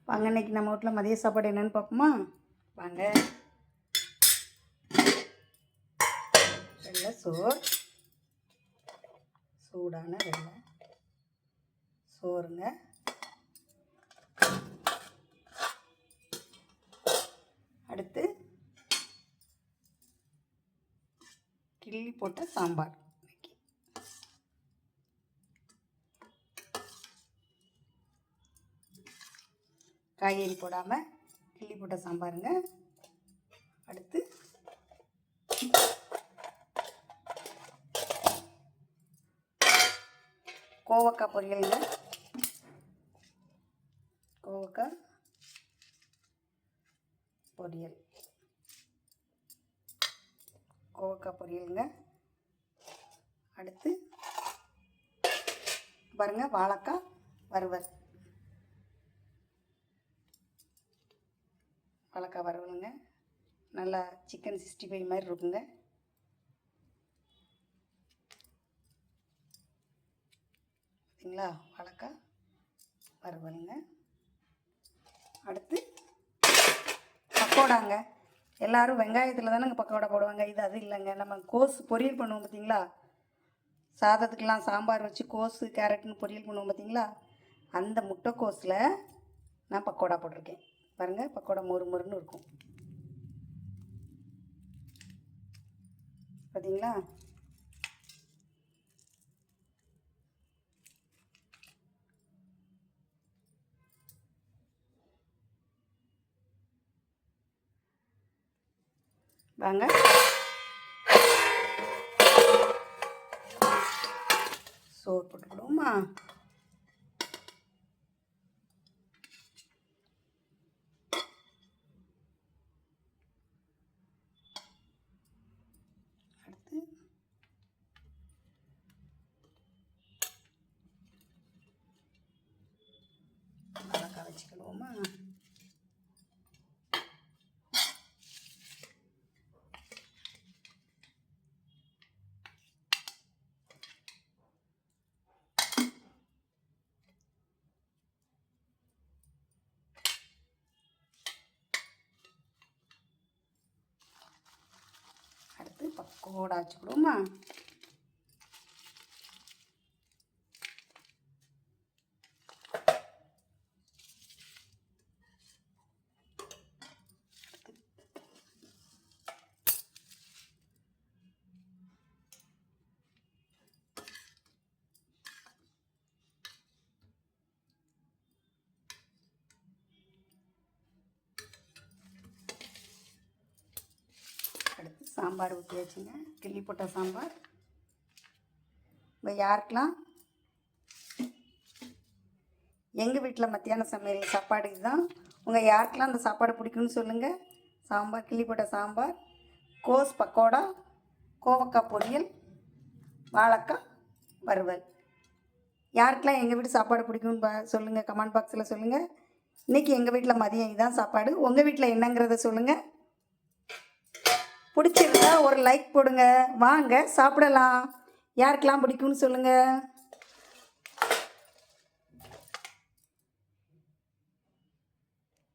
வாங்க, இன்றைக்கி நம்ம வீட்டில் மதிய சாப்பாடு என்னென்னு பார்ப்போமா? வாங்க. வெள்ளை சோறு, சூடான வெள்ளை சோறுங்க. அடுத்து கிள்ளி போட்ட சாம்பார். காய்கறி போடாமல் கிள்ளி போட்ட சாம்பாருங்க. அடுத்து கோவக்காய் பொரியலுங்க. கோவக்காய் பொரியல், கோவக்காய் பொரியலுங்க. அடுத்து பாருங்கள், வாழைக்காய் வறுவல். வாழைக்காய் வறுவலுங்க. நல்லா சிக்கன் 65 மாதிரி இருக்குங்க. பார்த்தீங்களா, வாழைக்காய் வறுவலுங்க. அடுத்து பக்கோடாங்க. எல்லோரும் வெங்காயத்தில் தானேங்க பக்கோடா போடுவாங்க. இது அது இல்லைங்க. நம்ம கோஸ் பொரியல் பண்ணுவோம் பார்த்தீங்களா, சாதத்துக்கெலாம் சாம்பார் வச்சு கோஸு கேரட்னு பொரியல் பண்ணுவோம் பார்த்தீங்களா, அந்த முட்டைக்கோஸில் நான் பக்கோடா போட்டிருக்கேன். பாருங்கள், பக்கோடா மொறு மொறுன்னு இருக்கும் பார்த்தீங்களா. வாங்க, சோறு போட்டுக்கிடுவோமா? அடுத்து வாழைக்காய் வச்சுக்கிடுவோமா? அடுத்து பக்கோடா வச்சுக்கிடுவோமா? அடுத்து சாம்பார் ஊற்றி வச்சுங்க, கிள்ளி போட்ட சாம்பார். இப்போ யாருக்கெல்லாம் எங்கள் வீட்டில் மத்தியான சமையல் சாப்பாடு இதுதான். உங்கள் யாருக்கெல்லாம் அந்த சாப்பாடு பிடிக்குன்னு சொல்லுங்கள். சாம்பார், கிள்ளி போட்ட சாம்பார், கோஸ் பக்கோடா, கோவக்காய் பொரியல், வாழைக்காய் வறுவல். யாருக்கெல்லாம் எங்கள் வீட்டு சாப்பாடு பிடிக்குன்னு சொல்லுங்கள், கமெண்ட் பாக்ஸில் சொல்லுங்கள். இன்றைக்கி எங்கள் வீட்டில் மதியம் இதுதான் சாப்பாடு. உங்கள் வீட்டில் என்னங்கிறத சொல்லுங்கள். பிடிச்சிருந்தா ஒரு லைக் போடுங்க. வாங்க சாப்பிடலாம். யாருக்கெல்லாம் பிடிக்கும்னு சொல்லுங்கள்.